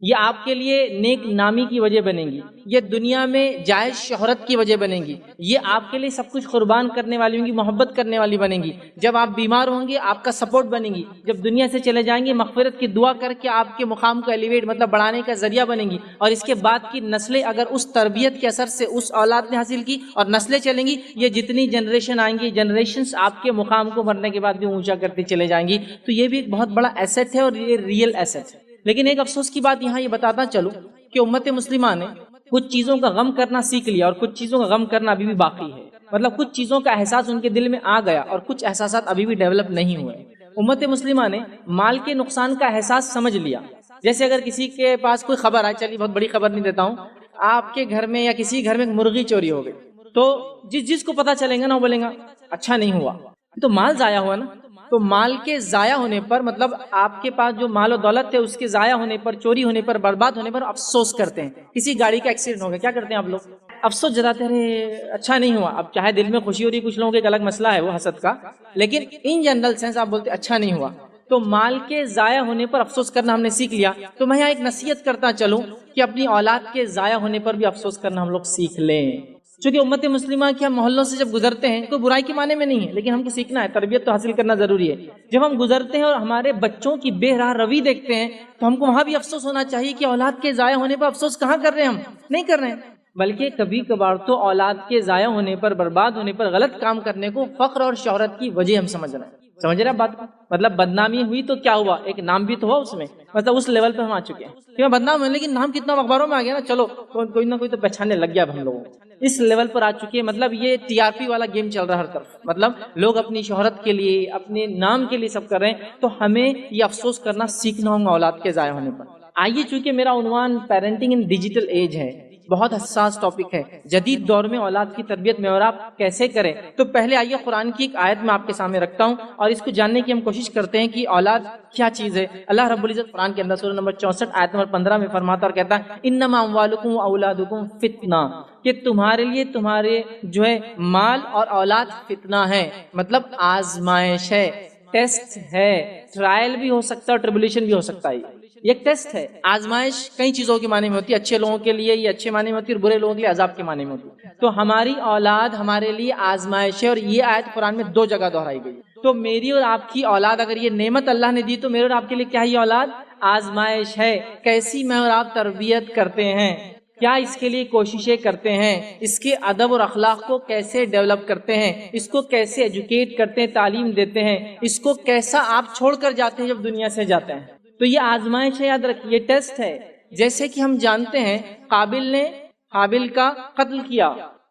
یہ آپ کے لیے نیک نامی کی وجہ بنے گی، یہ دنیا میں جائز شہرت کی وجہ بنے گی، یہ آپ کے لیے سب کچھ قربان کرنے والی ہوں گی، محبت کرنے والی بنے گی۔ جب آپ بیمار ہوں گے آپ کا سپورٹ بنے گی، جب دنیا سے چلے جائیں گے مغفرت کی دعا کر کے آپ کے مقام کو ایلیویٹ مطلب بڑھانے کا ذریعہ بنے گی۔ اور اس کے بعد کی نسلیں اگر اس تربیت کے اثر سے اس اولاد نے حاصل کی اور نسلیں چلیں گی، یہ جتنی جنریشن آئیں گی جنریشنز آپ کے مقام کو مرنے کے بعد بھی اونچا کرتی چلے جائیں گی۔ تو یہ بھی ایک بہت بڑا ایسٹ ہے اور یہ ریئل ایسٹ ہے۔ لیکن ایک افسوس کی بات یہاں یہ بتاتا چلوں کہ امت مسلمہ نے کچھ چیزوں کا غم کرنا سیکھ لیا اور کچھ چیزوں کا غم کرنا ابھی بھی باقی ہے۔ مطلب کچھ چیزوں کا احساس ان کے دل میں آ گیا اور کچھ احساسات ابھی بھی ڈیولپ نہیں ہوئے۔ امت مسلمہ نے مال کے نقصان کا احساس سمجھ لیا۔ جیسے اگر کسی کے پاس کوئی خبر آئے، چلیے بہت بڑی خبر نہیں دیتا ہوں، آپ کے گھر میں یا کسی گھر میں مرغی چوری ہو گئی، تو جس کو پتہ چلے گا نا وہ بولے گا اچھا نہیں ہوا، تو مال ضائع ہوا نا۔ تو مال کے ضائع ہونے پر مطلب آپ کے پاس جو مال و دولت ہے اس کے ضائع ہونے پر، چوری ہونے پر، برباد ہونے پر افسوس کرتے ہیں۔ کسی گاڑی کا ایکسیڈنٹ ہو گیا، کیا کرتے ہیں آپ لوگ؟ افسوس جتاتے ہیں، اچھا نہیں ہوا۔ اب چاہے دل میں خوشی ہو رہی، کچھ لوگوں کا ایک الگ مسئلہ ہے وہ حسد کا، لیکن ان جنرل سینس آپ بولتے اچھا نہیں ہوا۔ تو مال کے ضائع ہونے پر افسوس کرنا ہم نے سیکھ لیا۔ تو میں یہاں ایک نصیحت کرتا چلوں کہ اپنی اولاد کے ضائع ہونے پر بھی افسوس کرنا ہم لوگ سیکھ لیں۔ چونکہ امت مسلمہ کے ہم محلوں سے جب گزرتے ہیں کوئی برائی کے معنی میں نہیں ہے، لیکن ہم کو سیکھنا ہے، تربیت تو حاصل کرنا ضروری ہے۔ جب ہم گزرتے ہیں اور ہمارے بچوں کی بے راہ روی دیکھتے ہیں تو ہم کو وہاں بھی افسوس ہونا چاہیے کہ اولاد کے ضائع ہونے پر افسوس کہاں کر رہے ہیں، ہم نہیں کر رہے ہیں، بلکہ کبھی کبھار تو اولاد کے ضائع ہونے پر، برباد ہونے پر، غلط کام کرنے کو فخر اور شہرت کی وجہ ہم سمجھ رہے ہیں۔ سمجھ رہے ہیں بات کو؟ مطلب بدنامی ہوئی تو کیا ہوا، ایک نام بھی تو ہوا اس میں، مطلب اس لیول پہ ہم آ چکے ہیں کہ میں بدنام ہوں لیکن نام کتنا اخباروں میں آ گیا نا، چلو کوئی نہ کوئی تو پہچاننے لگ گیا اب ہم لوگوں کو۔ اس لیول پر آ چکے ہیں، مطلب یہ ٹی آر پی والا گیم چل رہا ہے ہر طرف، مطلب لوگ اپنی شہرت کے لیے، اپنے نام کے لیے سب کر رہے ہیں۔ تو ہمیں یہ افسوس کرنا سیکھنا ہوگا اولاد کے ضائع ہونے پر۔ آئیے، چونکہ میرا عنوان پیرنٹنگ ان ڈیجیٹل ایج ہے، بہت حساس ٹاپک ہے، جدید دور میں اولاد کی تربیت میں اور آپ کیسے کریں، تو پہلے آئیے قرآن کی ایک آیت میں آپ کے سامنے رکھتا ہوں اور اس کو جاننے کی ہم کوشش کرتے ہیں کہ اولاد کیا چیز ہے۔ اللہ رب العزت قرآن کے اندر سورہ نمبر 64 آیت نمبر 15 میں فرماتا اور کہتا ہے انما اموالکم واولادکم فتنہ، کہ تمہارے لیے تمہارے جو ہے مال اور اولاد فتنہ ہے، مطلب آزمائش ہے، ٹیسٹ ہے، ٹرائل بھی ہو سکتا ہے اور ٹریبولیشن بھی ہو سکتا ہے۔ یہ ایک ٹیسٹ ہے۔ آزمائش کئی چیزوں کے معنی میں ہوتی ہے، اچھے لوگوں کے لیے یہ اچھے معنی میں ہوتی ہے اور برے لوگوں کے لیے عذاب کے معنی میں ہوتی ہے۔ تو ہماری اولاد ہمارے لیے آزمائش ہے، اور یہ آیت قرآن میں 2 جگہ دہرائی گئی۔ تو میری اور آپ کی اولاد، اگر یہ نعمت اللہ نے دی تو میرے اور آپ کے لیے کیا یہ اولاد آزمائش ہے۔ کیسی میں اور آپ تربیت کرتے ہیں، کیا اس کے لیے کوششیں کرتے ہیں، اس کے ادب اور اخلاق کو کیسے ڈیولپ کرتے ہیں، اس کو کیسے ایجوکیٹ کرتے ہیں، تعلیم دیتے ہیں، اس کو کیسا آپ چھوڑ کر جاتے ہیں جب دنیا سے جاتے ہیں۔ تو یہ آزمائش ہے، یاد رکھیے، یہ ٹیسٹ ہے۔ جیسے کہ ہم جانتے ہیں قابل نے حابل کا قتل کیا،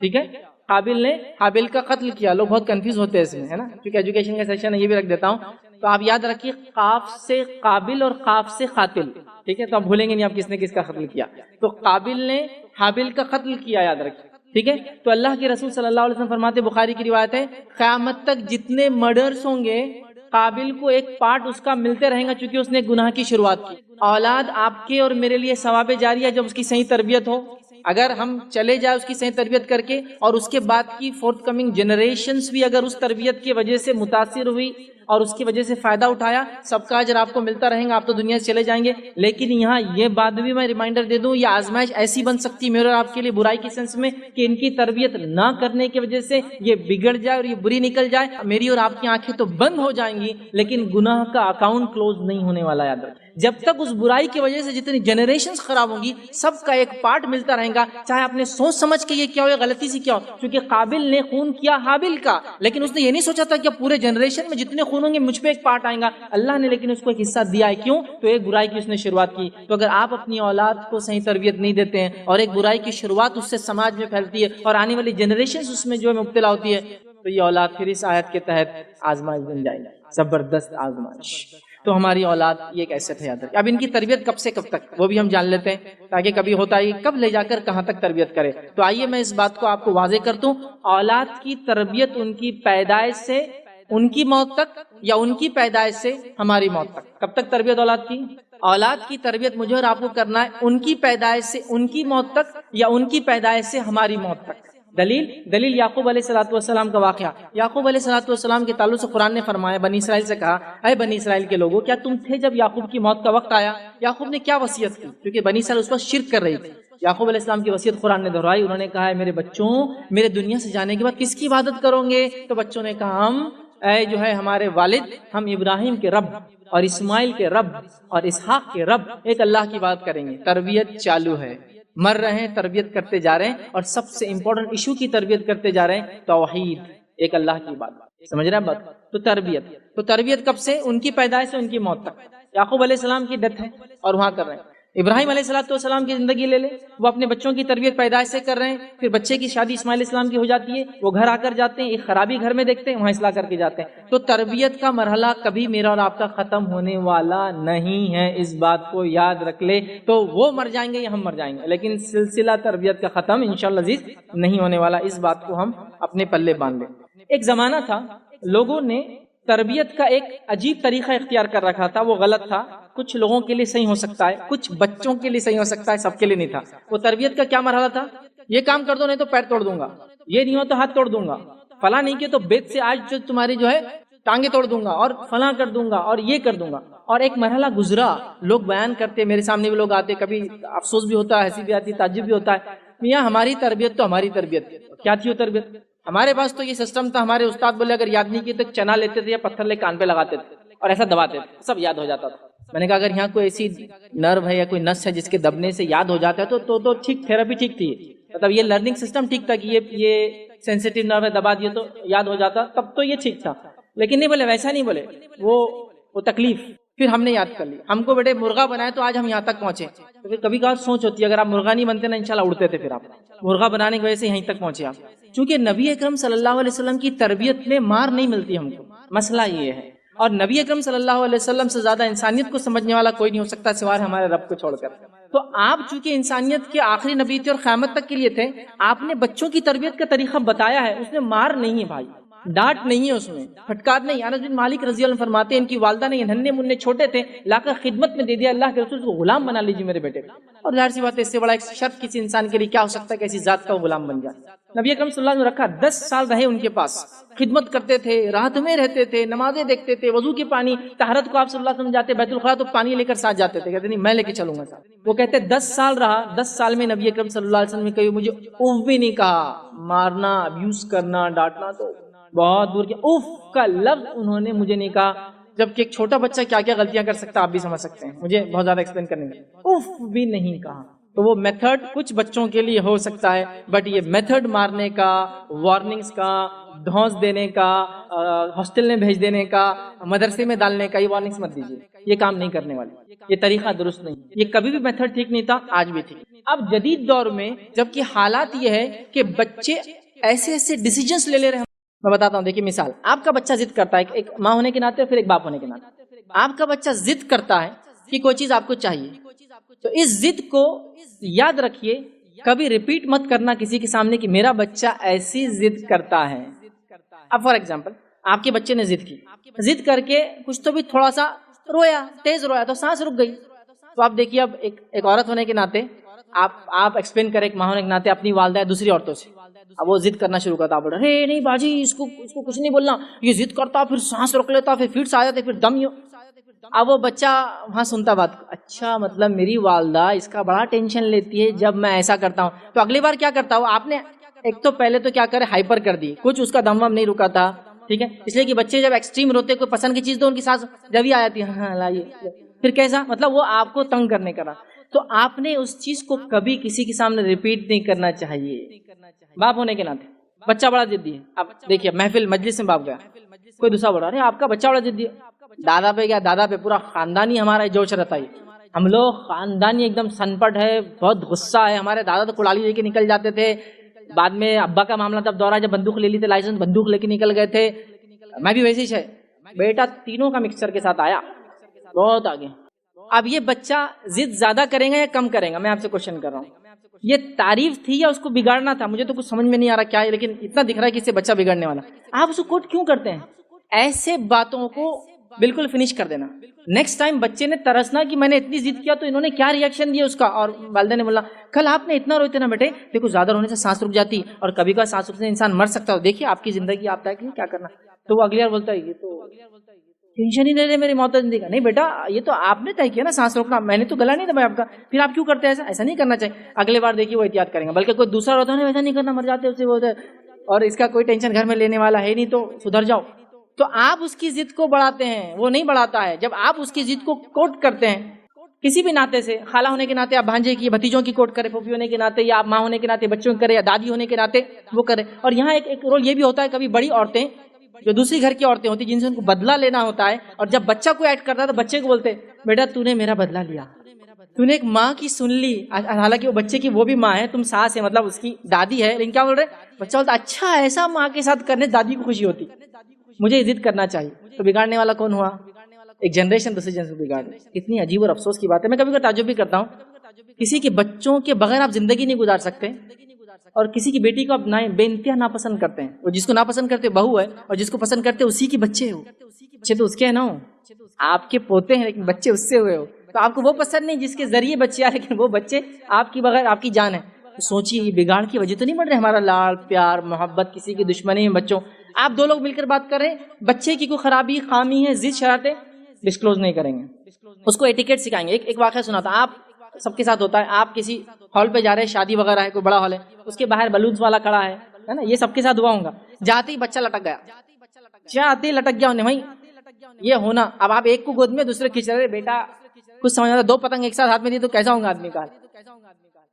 ٹھیک ہے، قابل نے حابل کا قتل کیا۔ لوگ بہت کنفیوز ہوتے ہیں اس میں، ہے نا، کیونکہ ایجوکیشن کا سیشن ہے، یہ بھی رکھ دیتا ہوں۔ تو آپ یاد رکھیے قاف سے قابل اور قاف سے قاتل، ٹھیک ہے، تو آپ بھولیں گے نہیں آپ کس نے کس کا قتل کیا۔ تو قابل نے حابل کا قتل کیا، یاد رکھیے، ٹھیک ہے۔ تو اللہ کے رسول صلی اللہ علیہ وسلم فرماتے، بخاری کی روایت ہے، قیامت تک جتنے مرڈرز ہوں گے قابل کو ایک پارٹ اس کا ملتے رہیں گا، چونکہ اس نے گناہ کی شروعات کی۔ اولاد آپ کے اور میرے لیے ثواب جاریہ جب اس کی صحیح تربیت ہو، اگر ہم چلے جائیں اس کی صحیح تربیت کر کے، اور اس کے بعد کی فورتھ کمنگ جنریشنز بھی اگر اس تربیت کی وجہ سے متاثر ہوئی اور اس کی وجہ سے فائدہ اٹھایا، سب کا اجر آپ کو ملتا رہے گا، آپ تو دنیا سے چلے جائیں گے۔ لیکن یہاں یہ بات بھی میں ریمائنڈر دے دوں، یہ آزمائش ایسی بن سکتی میرے اور آپ کے لیے برائی کی سینس میں کہ ان کی تربیت نہ کرنے کی وجہ سے یہ بگڑ جائے اور یہ بری نکل جائے، میری اور آپ کی آنکھیں تو بند ہو جائیں گی لیکن گناہ کا اکاؤنٹ کلوز نہیں ہونے والا۔ یاد رکھیں، جب تک اس برائی کی وجہ سے جتنی جنریشنز خراب ہوں گی، سب کا ایک پارٹ ملتا رہے گا، چاہے آپ نے سوچ سمجھ کے یہ کیا ہو یا غلطی سے کیا ہو۔ کیونکہ قابل نے خون کیا حابل کا، لیکن اس نے یہ نہیں سوچا تھا کہ پورے جنریشن میں جتنے خون ہوں گے مجھ پہ ایک پارٹ آئے گا۔ اللہ نے لیکن اس کو ایک حصہ دیا ہے، کیوں؟ تو ایک برائی کی اس نے شروعات کی۔ تو اگر آپ اپنی اولاد کو صحیح تربیت نہیں دیتے ہیں اور ایک برائی کی شروعات اس سے سماج میں پھیلتی ہے اور آنے والی جنریشنز اس میں جو ہے مبتلا ہوتی ہے، تو یہ اولاد پھر اس آیت کے تحت آزمائش بن جائے گی، زبردست آزمائش۔ تو ہماری اولاد یہ ایک ایسٹ ہے، یاد رکھیں۔ اب ان کی تربیت کب سے کب تک وہ بھی ہم جان لیتے ہیں، تاکہ کبھی ہوتا ہے کب لے جا کر کہاں تک تربیت کرے۔ تو آئیے میں اس بات کو آپ کو واضح کرتا ہوں، اولاد کی تربیت ان کی پیدائش سے ان کی موت تک، یا ان کی پیدائش سے ہماری موت تک۔ کب تک تربیت اولاد کی؟ اولاد کی تربیت مجھے اور آپ کو کرنا ہے ان کی پیدائش سے ان کی موت تک، یا ان کی پیدائش سے ہماری موت تک۔ دلیل یعقوب علیہ السلام کا واقعہ. یعقوب علیہ السلام کے تعلق سے قرآن نے فرمایا، بنی اسرائیل سے کہا، اے بنی اسرائیل کے لوگوں، کیا تم تھے جب یعقوب کی موت کا وقت آیا؟ یعقوب نے کیا وصیت کی؟ کیونکہ بنی اسرائیل اس وقت شرک کر رہی تھی. یعقوب علیہ السلام کی وصیت قرآن نے دہرائی. انہوں نے کہا، میرے بچوں، میرے دنیا سے جانے کے بعد کس کی عبادت کرو گے؟ تو بچوں نے کہا، ہم اے جو ہے ہمارے والد، ہم ابراہیم کے رب اور اسماعیل کے رب اور اسحاق کے رب ایک اللہ کی بات کریں گے. تربیت چالو ہے، مر رہے ہیں، تربیت کرتے جا رہے ہیں، اور سب سے امپورٹنٹ ایشو کی تربیت کرتے جا رہے ہیں، توحید، ایک اللہ کی بات. سمجھ رہے ہیں بات؟ تو تربیت کب سے؟ ان کی پیدائش سے ان کی موت تک. یعقوب علیہ السلام کی ڈیتھ ہے اور وہاں کر رہے ہیں. ابراہیم علیہ السلام کی زندگی لے لیں، وہ اپنے بچوں کی تربیت پیدائش سے کر رہے ہیں. پھر بچے کی شادی اسماعیل علیہ السلام کی ہو جاتی ہے، وہ گھر آ کر جاتے ہیں، ایک خرابی گھر میں دیکھتے ہیں، وہاں اصلاح کر کے جاتے ہیں. تو تربیت کا مرحلہ کبھی میرا اور آپ کا ختم ہونے والا نہیں ہے، اس بات کو یاد رکھ لے. تو وہ مر جائیں گے یا ہم مر جائیں گے، لیکن سلسلہ تربیت کا ختم انشاءاللہ عزیز نہیں ہونے والا. اس بات کو ہم اپنے پلے باندھ لیں. ایک زمانہ تھا، لوگوں نے تربیت کا ایک عجیب طریقہ اختیار کر رکھا تھا. وہ غلط تھا، کچھ لوگوں کے لیے صحیح ہو سکتا ہے، کچھ بچوں کے لیے صحیح ہو سکتا ہے، سب کے لیے نہیں تھا. وہ تربیت کا کیا مرحلہ تھا؟ یہ کام کر دو نہیں تو پیر توڑ دوں گا، یہ نہیں ہو تو ہاتھ توڑ دوں گا، فلاں نہیں کیا تو بیت سے آج جو تمہاری جو ہے ٹانگیں توڑ دوں گا، اور فلاں کر دوں گا، اور یہ کر دوں گا. اور ایک مرحلہ گزرا، لوگ بیان کرتے، میرے سامنے بھی لوگ آتے، کبھی افسوس بھی ہوتا ہے، ہنسی بھی آتی، تعجب بھی ہوتا ہے. میاں ہماری تربیت تو ہماری تربیت کیا تھی؟ وہ تربیت ہمارے پاس تو یہ سسٹم تھا، ہمارے استاد بولے اگر یاد نہیں کی تو چنا لیتے تھے یا پتھر لے کان پہ لگاتے تھے اور ایسا دباتے تھے، سب یاد ہو جاتا تھا. میں نے کہا اگر یہاں کوئی ایسی نرو ہے یا کوئی نس ہے جس کے دبنے سے یاد ہو جاتا ہے تو ٹھیک، تھیراپی ٹھیک تھی. مطلب یہ لرننگ سسٹم ٹھیک تھا کہ یہ سینسیٹیو نرو ہے، دبا دیے تو یاد ہو جاتا، تب تو یہ ٹھیک تھا. لیکن نہیں بولے، ویسا نہیں بولے، وہ تکلیف. پھر ہم نے یاد کر لی. ہم کو بیٹے مرغا بنائے تو آج ہم یہاں تک پہنچے. کیونکہ کبھی کبھار سوچ ہوتی ہے اگر آپ مرغا نہیں بنتے نا انشاءاللہ اڑتے تھے. پھر آپ مرغا بنانے کی وجہ سے یہیں تک پہنچے آپ. چونکہ نبی اکرم صلی اللہ علیہ وسلم کی تربیت میں مار نہیں ملتی ہم کو، مسئلہ یہ ہے. اور نبی اکرم صلی اللہ علیہ وسلم سے زیادہ انسانیت کو سمجھنے والا کوئی نہیں ہو سکتا سوائے ہمارے رب کو چھوڑ کر. تو آپ چونکہ انسانیت کے آخری نبی تھے اور قیامت تک کے لیے تھے، آپ نے بچوں کی تربیت کا طریقہ بتایا ہے. اس میں مار نہیں ہے بھائی، ڈانٹ نہیں ہے، اس میں پھٹکار نہیں. انس بن مالک رضی اللہ عنہ فرماتے ہیں ان کی والدہ نے ننھے منھے چھوٹے تھے، لا کر خدمت میں دے دیا، اللہ کے رسول کو غلام بنا لیجیے میرے بیٹے. اور ظاہر سی بات ہے اس سے بڑا ایک شرف کسی انسان کے لیے کیا ہو سکتا ہے کہ ایسی ذات کا وہ غلام بن جائے. نبی اکرم صلی اللہ علیہ وسلم رکھا، 10 سال رہے ان کے پاس، خدمت کرتے تھے، راحت میں رہتے تھے، نمازیں دیکھتے تھے، وضو کے پانی، طہارت کو آپ صلی اللہ علیہ وسلم جاتے بیت الخلا تو پانی لے کر ساتھ جاتے تھے، کہتے نہیں میں لے کے چلوں گا ساتھ. وہ کہتے 10 سال رہا، 10 سال میں نبی اکرم صلی اللہ علیہ وسلم نے کبھی مجھے اوف بھی نہیں کہا. مارنا، ابیوز کرنا، ڈانٹنا تو بہت دور کے، اوف کا لفظ انہوں نے مجھے نہیں کہا. جبکہ ایک چھوٹا بچہ کیا کیا غلطیاں کر سکتا آپ بھی سمجھ سکتے ہیں، مجھے بہت زیادہ ایکسپلین کرنے میں، اوف بھی نہیں کہا. تو وہ میتھڈ کچھ بچوں کے لیے ہو سکتا ہے، بٹ یہ میتھڈ مارنے کا، وارننگز کا، دھونس دینے کا، ہاسٹل میں بھیج دینے کا، مدرسے میں ڈالنے کا، یہ وارننگز مت دیجیے، یہ کام نہیں کرنے والے، یہ طریقہ درست نہیں. یہ کبھی بھی میتھڈ ٹھیک نہیں تھا، آج بھی ٹھیک. اب جدید دور میں جبکہ حالات یہ ہے کہ بچے ایسے ایسے ڈیسیجنس لے رہے ہیں. میں بتاتا ہوں، دیکھیے مثال، آپ کا بچہ ضد کرتا ہے، ایک ماں ہونے کے ناطے پھر ایک باپ ہونے کے ناطے آپ کا بچہ ضد کرتا ہے کہ کوئی چیز آپ کو چاہیے، تو اس ضد کو یاد رکھیے، کبھی ریپیٹ مت کرنا کسی کے سامنے کہ میرا بچہ ایسی ضد کرتا ہے. اب فار ایگزامپل آپ کے بچے نے ضد کر کے کچھ تو بھی تھوڑا سا رویا، تیز رویا تو سانس رک گئی. تو آپ دیکھیے اب ایک عورت ہونے کے ناطے آپ ایکسپلین کریں، ایک ماں ہونے کے ناطے اپنی والدہ دوسری عورتوں سے، اب وہ ضد کرنا شروع کرتا، آپ بول رہے ارے نہیں باجی اس کو کچھ نہیں بولنا، یہ ضد کرتا، پھر سانس روک لیتا، پھر فٹس آ جاتے، پھر دم. اب وہ بچہ وہاں سنتا بات، اچھا مطلب میری والدہ اس کا بڑا ٹینشن لیتی ہے جب میں ایسا کرتا ہوں. تو اگلی بار کیا کرتا ہوں، آپ نے ایک تو پہلے تو کیا کرے ہائپر کر دی، کچھ اس کا دم وم نہیں رکا تھا، ٹھیک ہے، اس لیے کہ بچے جب ایکسٹریم روتے کوئی پسند کی چیز تو ان کی سانس جب ہی آ جاتی ہے، ہاں لائیے، پھر کیسا مطلب وہ آپ کو تنگ کرنے کا. تو آپ نے اس چیز کو کبھی کسی کے سامنے ریپیٹ نہیں کرنا چاہیے. باپ ہونے کے ناطے بچہ بڑا ضدی ہے، اب دیکھیے محفل مجلس میں باپ گیا، کوئی دوسرا بول رہا ارے آپ کا بچہ بڑا ضدی ہے، دادا پہ گیا، دادا پہ پورا خاندانی ہمارا جوش رہتا ہے، ہم لوگ خاندانی ایک دم سنپٹ ہے، بہت غصہ ہے، ہمارے دادا تو کڑالی لے کے نکل جاتے تھے. بعد میں ابا کا معاملہ تب دورہ جب بندوق لے لی تھی، لائسنس بندوق لے کے نکل گئے تھے. میں بھی ویسے ہی ہے، بیٹا تینوں کا مکسچر کے ساتھ آیا، بہت آگے. اب یہ بچہ ضد زیادہ کرے گا یا کم کرے گا، میں آپ سے کوشچن کر رہا ہوں. یہ تعریف تھی یا اس کو بگاڑنا تھا؟ مجھے تو کچھ سمجھ میں نہیں آ رہا کیا ہے، لیکن اتنا دکھ رہا ہے کہ اس سے بچہ بگڑنے والا. آپ اس کو کوٹ کیوں کرتے ہیں؟ ایسے باتوں کو بالکل فنش کر دینا. نیکسٹ ٹائم بچے نے ترسنا کہ میں نے اتنی ضد کیا تو انہوں نے کیا ریئیکشن دیا اس کا, اور والدہ نے بولا کل آپ نے اتنا روتے نا بیٹے, دیکھو زیادہ رونے سے سانس رک جاتی اور کبھی کبھار سانس رکنے سے انسان مر سکتا ہے, دیکھیے آپ کی زندگی آپ طے کریں کیا کرنا. تو وہ اگلی بار بولتا ہے یہ تو ٹینشن ہی نہیں لے میری موت زندگی کا. نہیں بیٹا یہ تو آپ نے طے کیا نا سانس روکنا, میں نے تو گلا نہیں دبایا آپ کا, پھر آپ کیوں کرتے ہیں ایسا؟ ایسا نہیں کرنا چاہیے. اگلے بار دیکھیے وہ احتیاط کریں گے, بلکہ کوئی دوسرا ہوتا ہے ویسا نہیں کرنا, مر جاتے اسے وہ اور اس کا کوئی ٹینشن گھر میں لینے والا ہے نہیں تو سدھر جاؤ. تو آپ اس کی ضد کو بڑھاتے ہیں, وہ نہیں بڑھاتا ہے. جب آپ اس کی ضد کو کوٹ کرتے ہیں کسی بھی ناطے سے, خالہ ہونے کے ناطے آپ بھانجے کی بھتیجوں کی کوٹ کرے, پھوپھی ہونے کے ناطے یا آپ ماں ہونے کے ناطے بچوں کی کرے, یا دادی ہونے کے ناطے وہ کرے. اور یہاں ایک رول یہ بھی ہوتا ہے, کبھی بڑی عورتیں جو دوسری گھر کی عورتیں ہوتی ہیں جن سے ان کو بدلہ لینا ہوتا ہے, اور جب بچہ کو ایڈ کرتا ہے تو بچے کو بولتے بیٹا تو نے میرا بدلہ لیا, تو نے ایک ماں کی سن لی. حالانکہ وہ بچے کی وہ بھی ماں ہے, تم ساس ہے, مطلب اس کی دادی ہے, لیکن کیا بول رہے بچہ بولتا اچھا ایسا ماں کے ساتھ کرنے دادی کو خوشی ہوتی, مجھے عزت کرنا چاہیے. تو بگاڑنے والا کون ہوا؟ ایک جنریشن دوسری جنریشن بگاڑ. کتنی عجیب اور افسوس کی بات ہے. میں کبھی کبھی تعجب بھی کرتا ہوں, کسی کے بچوں کے بغیر آپ زندگی نہیں گزار سکتے, اور کسی کی بیٹی کو آپ بے انتہا ناپسند کرتے ہیں. وہ جس کو ناپسند کرتے بہو ہے, اور جس کو پسند کرتے اسی کے بچے ہو. بچے تو اس کے ہیں نا, آپ کے پوتے ہیں لیکن بچے اس سے ہوئے ہو. تو آپ کو وہ پسند نہیں جس کے ذریعے بچے آئے, لیکن وہ بچے آپ کی بغیر آپ کی جان ہے. تو سوچیے یہ بگاڑ کی وجہ تو نہیں بڑھ رہے, ہمارا لاڑ پیار محبت, کسی کی دشمنی میں بچوں, آپ دو لوگ مل کر بات کر رہے ہیں, بچے کی کوئی خرابی خامی ہے ضد شرارتیں ڈسکلوز نہیں کریں گے, اس کو ایٹیکیٹ سکھائیں گے. ایک واقعہ سنا تھا, آپ سب کے ساتھ ہوتا ہے, آپ کسی ہال پہ جا رہے ہیں, شادی وغیرہ ہے, کوئی بڑا ہال ہے, اس کے باہر بلونز والا کھڑا ہے نا, یہ سب کے ساتھ ہوا ہوگا. جاتے ہی بچہ لٹک گیا, جاتے ہی لٹک گیا انہیں بھائی یہ ہونا. اب آپ ایک کو گود میں دوسرے کھینچ رہے, بیٹا کچھ سمجھ آتا, دو پتنگ ایک ساتھ ہاتھ میں دی تو کیسا ہوگا آدمی کا.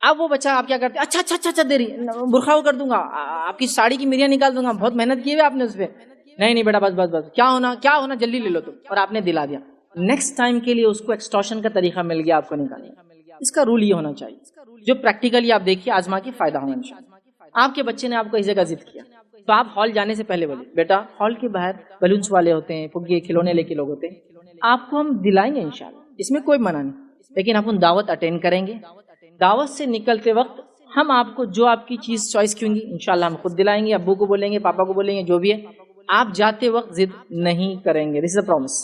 اب وہ بچہ آپ کیا کرتے, اچھا اچھا اچھا دے رہی, برقع کر دوں گا, آپ کی ساڑی کی میریاں نکال دوں گا, بہت محنت کی ہے آپ نے اس پہ. نہیں بیٹا بس بس بس, کیا ہونا جلدی لے لو تم, اور آپ نے دلا دیا. نیکسٹ ٹائم کے لیے اس کو ایکسٹورشن کا طریقہ مل گیا آپ کو نکالنے کا. اس کا رول یہ ہونا چاہیے جو پریکٹیکلی آپ دیکھیے, آزما کے فائدہ ہونا انشاءاللہ. آپ کے بچے نے آپ کو اس جگہ ضد کیا, تو آپ ہال جانے سے پہلے بولے بیٹا ہال کے باہر بلونس والے ہوتے ہیں, پھگے کھلونے لے کے لوگ ہوتے ہیں, آپ کو ہم دلائیں گے انشاءاللہ, اس میں کوئی منع نہیں, لیکن آپ ان دعوت اٹینڈ کریں گے. دعوت سے نکلتے وقت ہم آپ کو جو آپ کی چیز چوائس کی ہوں گی انشاءاللہ ہم خود دلائیں گے, ابو کو بولیں گے, پاپا کو بولیں گے, جو بھی ہے. آپ جاتے وقت ضد نہیں کریں گے, دس از اے پرومس.